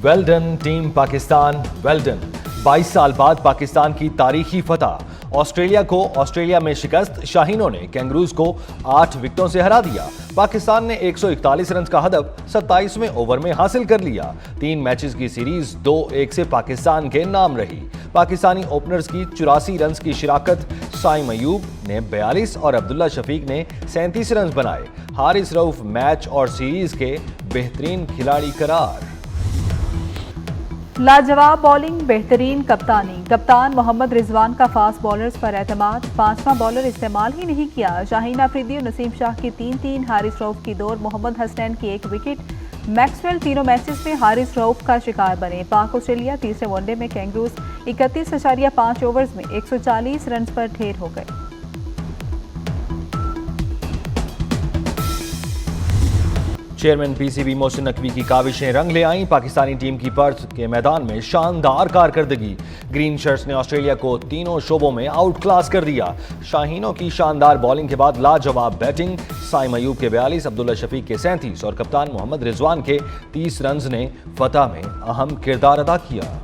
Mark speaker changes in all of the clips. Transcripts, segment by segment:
Speaker 1: Well done team Pakistan, well done. 22 साल बाद पाकिस्तान की तारीखी फतह। ऑस्ट्रेलिया को ऑस्ट्रेलिया में शिकस्त। शाहीनों ने कैंगरूज को 8 विकेटों से हरा दिया। पाकिस्तान ने 141 रन का हदफ 27वें ओवर में हासिल कर लिया। 3 मैचेस की सीरीज 2-1 से पाकिस्तान के नाम रही। पाकिस्तानी ओपनर्स की 84 रन की शिराकत। साइम अयूब ने 42 और अब्दुल्ला शफीक ने 37 रन बनाए। हारिस रऊफ मैच और सीरीज के बेहतरीन खिलाड़ी करार।
Speaker 2: लाजवाब बॉलिंग, बेहतरीन कप्तानी। कप्तान मोहम्मद रिजवान का फास्ट बॉलर्स पर एतमाद। 5वां बॉलर इस्तेमाल ही नहीं किया। शाहीन अफरीदी और नसीम शाह की 3-3, हारिस रऊफ की 2 और मोहम्मद हसनैन की 1 विकेट। मैक्सवेल तीनों मैचेस में हारिस रऊफ का शिकार बने। पाक ऑस्ट्रेलिया तीसरे वनडे में कैंगरूज 31.5 ओवर्स में 140 रन पर ढेर हो गए।
Speaker 1: चेयरमैन पीसीबी मोहसिन नकवी की काविशें रंग ले आईं। पाकिस्तानी टीम की पर्थ के मैदान में शानदार कारकर्दगी। ग्रीन शर्ट्स ने ऑस्ट्रेलिया को तीनों शोबों में आउट क्लास कर दिया। शाहीनों की शानदार बॉलिंग के बाद लाजवाब बैटिंग। साइम अयूब के 42, अब्दुल्ला शफीक के 37 और कप्तान मोहम्मद रिजवान के 30 रन ने फतह में अहम किरदार अदा किया।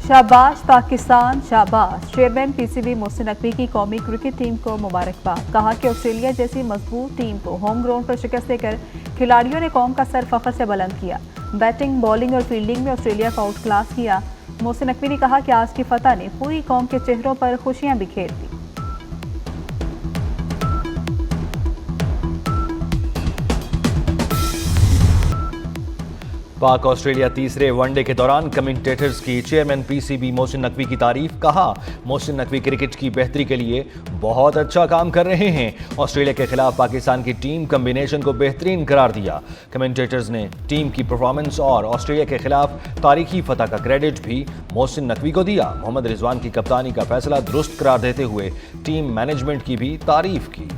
Speaker 2: शाबाश पाकिस्तान, शाबाश। चेयरमैन पीसीबी मोहसिन नकवी की कौमी क्रिकेट टीम को मुबारकबाद। कहा कि ऑस्ट्रेलिया जैसी मजबूत टीम को होम ग्राउंड पर शिकस्त देकर खिलाड़ियों ने कौम का सर फख्र से बुलंद किया। बैटिंग, बॉलिंग और फील्डिंग में ऑस्ट्रेलिया को आउट क्लास किया। मोहसिन नकवी ने कहा कि आज की फतह ने पूरी कौम के चेहरों पर खुशियां बिखेर दी।
Speaker 1: पाक ऑस्ट्रेलिया तीसरे वनडे के दौरान कमेंटेटर्स की चेयरमैन पीसीबी मोहसिन नकवी की तारीफ। कहा, मोहसिन नकवी क्रिकेट की बेहतरी के लिए बहुत अच्छा काम कर रहे हैं। ऑस्ट्रेलिया के खिलाफ पाकिस्तान की टीम कम्बिनेशन को बेहतरीन करार दिया। कमेंटेटर्स ने टीम की परफॉर्मेंस और ऑस्ट्रेलिया के खिलाफ तारीखी फतह का क्रेडिट भी मोहसिन नकवी को दिया। मोहम्मद रिजवान की कप्तानी का फैसला दुरुस्त करार देते हुए टीम मैनेजमेंट की भी तारीफ की।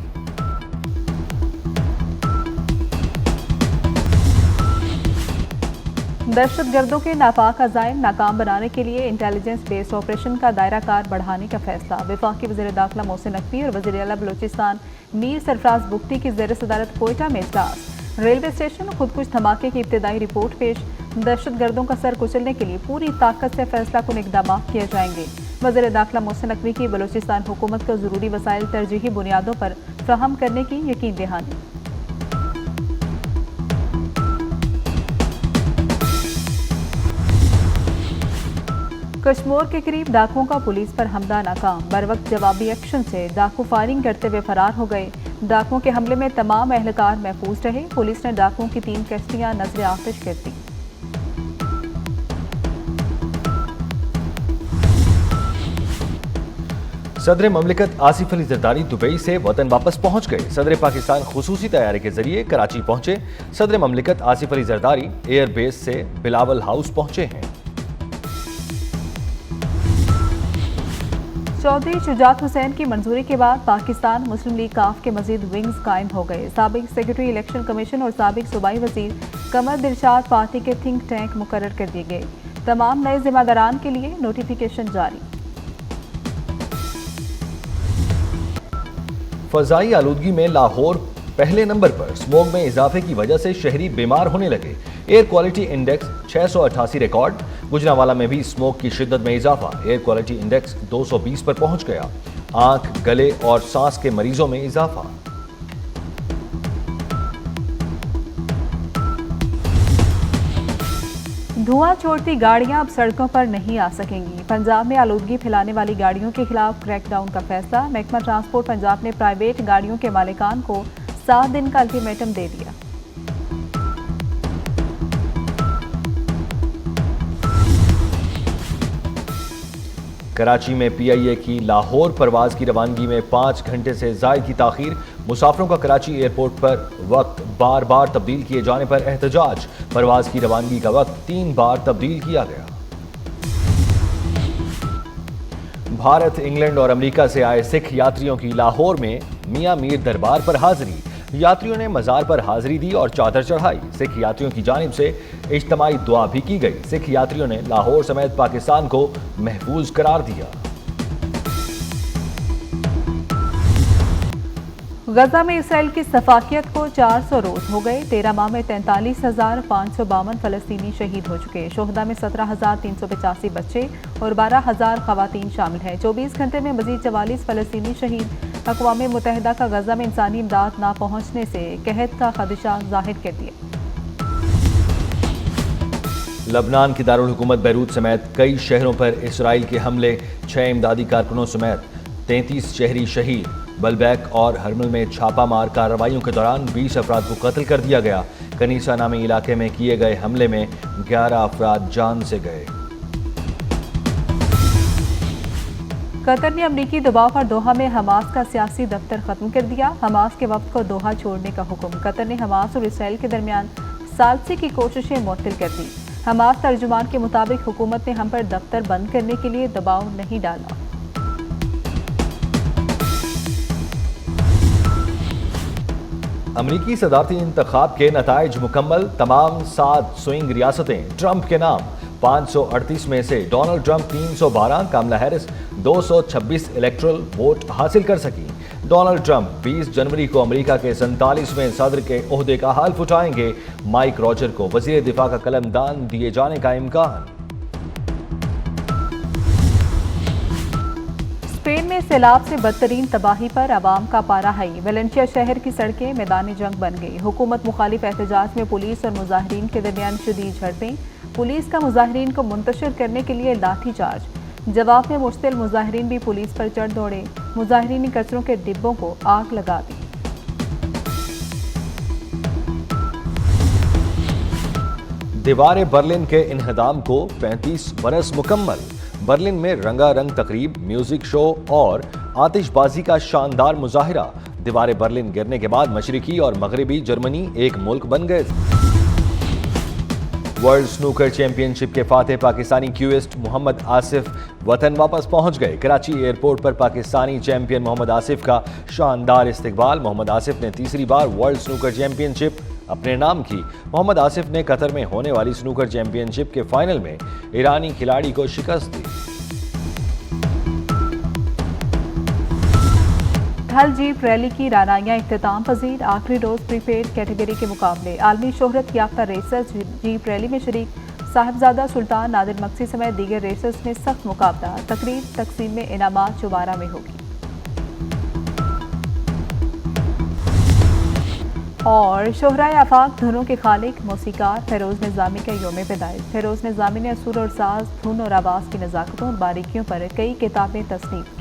Speaker 2: दहशतगर्दों के नापाक अज़ाइम नाकाम बनाने के लिए इंटेलिजेंस बेस्ड ऑपरेशन का दायरा कार बढ़ाने का फैसला। वफाकी वज़ीर दाखिला मोहसिन नकवी और वज़ीर आला बलूचिस्तान मीर सरफराज बुख्ती की ज़ेर सदारत कोयटा में इजलास। रेलवे स्टेशन खुदकुश धमाके की इब्तिदाई रिपोर्ट पेश। दहशतगर्दों का सर कुचलने के लिए पूरी ताकत से फैसला कुन इक़दाम किए जाएंगे। वज़ीर दाखिला मोहसिन नकवी की बलूचिस्तान हुकूमत को ज़रूरी वसाइल तरजीही बुनियादों पर फ्राहम करने की यकीन दहानी। कश्मीर के करीब डाकुओं का पुलिस पर हमला नाकाम। बर वक्त जवाबी एक्शन से डाकू फायरिंग करते हुए फरार हो गए। डाकुओं के हमले में तमाम एहलकार महफूज रहे। पुलिस ने डाकुओं की 3 कश्तियां नजर आतिश कर दी।
Speaker 1: सदर ममलिकत आसिफ अली जरदारी दुबई से वतन वापस पहुंच गए। सदर पाकिस्तान खुसूसी तैयारी के जरिए कराची पहुंचे। सदर ममलिकत आसिफ अली जरदारी एयरबेस से बिलावल हाउस पहुंचे हैं।
Speaker 2: चौधरी शुजात हुसैन की मंजूरी के बाद पाकिस्तान मुस्लिम लीग काफ के मजीद विंग्स कायम हो गए। साबिक सेक्रेटरी इलेक्शन कमीशन और साबिक सूबाई वजीर कमर दिलशाद पार्टी के थिंक टैंक मुकर्रर कर दिए गए। तमाम नए जिम्मेदारान के लिए नोटिफिकेशन जारी।
Speaker 1: फजाई आलूदगी में लाहौर पहले नंबर पर। स्मोक में इजाफे की वजह से शहरी बीमार होने लगे। Air quality index 688 record. Gujranwala में भी स्मोक की शिद्दत में इजाफा। एयर क्वालिटी इंडेक्स 220 पर पहुंच गया। आंख, गले और सांस के मरीजों में इजाफा।
Speaker 2: धुआं छोड़ती गाड़ियां अब सड़कों पर नहीं आ सकेंगी। पंजाब में आलूदगी फैलाने वाली गाड़ियों के खिलाफ क्रैकडाउन का फैसला। महकमा ट्रांसपोर्ट पंजाब ने प्राइवेट गाड़ियों के मालिकान को 7 दिन का अल्टीमेटम दे दिया।
Speaker 1: कराची में पीआईए की लाहौर परवाज की रवानगी में 5 घंटे से ज़ायद की ताखीर। मुसाफिरों का कराची एयरपोर्ट पर वक्त बार बार तब्दील किए जाने पर एहतजाज। परवाज की रवानगी का वक्त 3 बार तब्दील किया गया। भारत, इंग्लैंड और अमेरिका से आए सिख यात्रियों की लाहौर में मियां मीर दरबार पर हाजिरी। यात्रियों ने मज़ार पर हाजिरी दी और चादर चढ़ाई। सिख यात्रियों की जानिब से इज्तिमाई दुआ भी की गई। सिख यात्रियों ने लाहौर समेत पाकिस्तान को महफूज करार दिया।
Speaker 2: गजा में इसराइल की सफाकियत को 400 रोज हो गए। 13 माह में 43,552 फलस्तीनी शहीद हो चुके। शोहदा में 17,385 बच्चे और 12,000 खवातीन शामिल हैं। 24 घंटे में मजीद 44 फलस्तीनी शहीद। अक़वाम मुत्तहिदा का गजा में इंसानी इमदाद ना पहुँचने से कहत का खदशा जाहिर कर दिया।
Speaker 1: लबनान की दारुल हुकूमत बैरूत समेत कई शहरों पर इसराइल के हमले, 6 इमदादी कारकुनों समेत 33 शहरी शहीद। बलबैक और हरमल में छापामार कार्रवाइयों के दौरान 20 अफराद को कत्ल कर दिया गया। कनीसा नामी इलाके में किए गए हमले में 11 अफराद जान से गए।
Speaker 2: कतर ने अमरीकी दबाव पर दोहा में हमास का सियासी दफ्तर खत्म कर दिया। हमास के वक्त को दोहा छोड़ने का हुक्म। कतर ने हमास और इसराइल के दरमियान सालसी की कोशिशें मुअत्तल कर दी। हमास तर्जुमान के मुताबिक हुकूमत ने हम पर दफ्तर बंद करने के लिए दबाव नहीं डाला।
Speaker 1: अमरीकी सदारती इंतखाब के नताइज मुकम्मल। तमाम 7 स्विंग रियासतें ट्रंप के नाम। 538 में से डोनाल्ड ट्रंप 312, कमला हैरिस 226 इलेक्टोरल वोट हासिल कर सकी। डोनाल्ड ट्रंप 20 जनवरी को अमेरिका के 47वें सदर के ओहदे का हाल्फ उठाएंगे। माइक रॉजर को वजीर दिफा का कलमदान दिए जाने का इम्कान।
Speaker 2: स्पेन में सैलाब से बदतरीन तबाही पर अवाम का पारा हाई। वेलेंसिया शहर की सड़कें मैदान जंग बन गई। हुकूमत मुखालिफ एहतजाज में पुलिस और मुजाहिरीन के दरमियान शदीद झड़पें। पुलिस का मुजाहिरीन को मुंतशिर करने के लिए लाठी चार्ज। जवाब में मुश्तिल मुजाहिरीन भी पुलिस पर चढ़ दौड़े। मुजाहिरीन ने कचरों के डिब्बों को आग लगा दी।
Speaker 1: दीवार बर्लिन के इन्हदाम को 35 बरस मुकम्मल। बर्लिन में रंगारंग तकरीब, म्यूजिक शो और आतिशबाजी का शानदार मुजाहिरा। दीवार बर्लिन गिरने के बाद मशरिकी और मगरबी जर्मनी एक मुल्क बन गए। वर्ल्ड स्नूकर चैंपियनशिप के फातेह पाकिस्तानी क्यूइस्ट मोहम्मद आसिफ वतन वापस पहुंच गए। कराची एयरपोर्ट पर पाकिस्तानी चैंपियन मोहम्मद आसिफ का शानदार इस्तकबाल। मोहम्मद आसिफ ने तीसरी बार वर्ल्ड स्नूकर चैंपियनशिप अपने नाम की। मोहम्मद आसिफ ने कतर में होने वाली स्नूकर चैंपियनशिप के फाइनल में ईरानी खिलाड़ी को शिकस्त दी।
Speaker 2: थल जीप रैली की रानाइयां इख्तिताम पजीर। आखिरी रोज प्रीपेड कैटेगरी के मुकाबले। आलमी शोहरत याफ्ता रेसर्स जीप रैली में शरीक साहिबजादा सुल्तान नादिर मक्सी समेत दीगर रेसर्स में सख्त मुकाबला। तकरीब तकसीम में इनामात चुबारा में होगी। और शोहराए आफाक धुनों के खालिक मौसीकार फेरोज निज़ामी का योम पैदाइश। फेरोज निज़ामी ने असुर और साज, धुन और आवाज़ की नज़ाकतों और बारीकियों पर कई किताबें तस्नीफ की।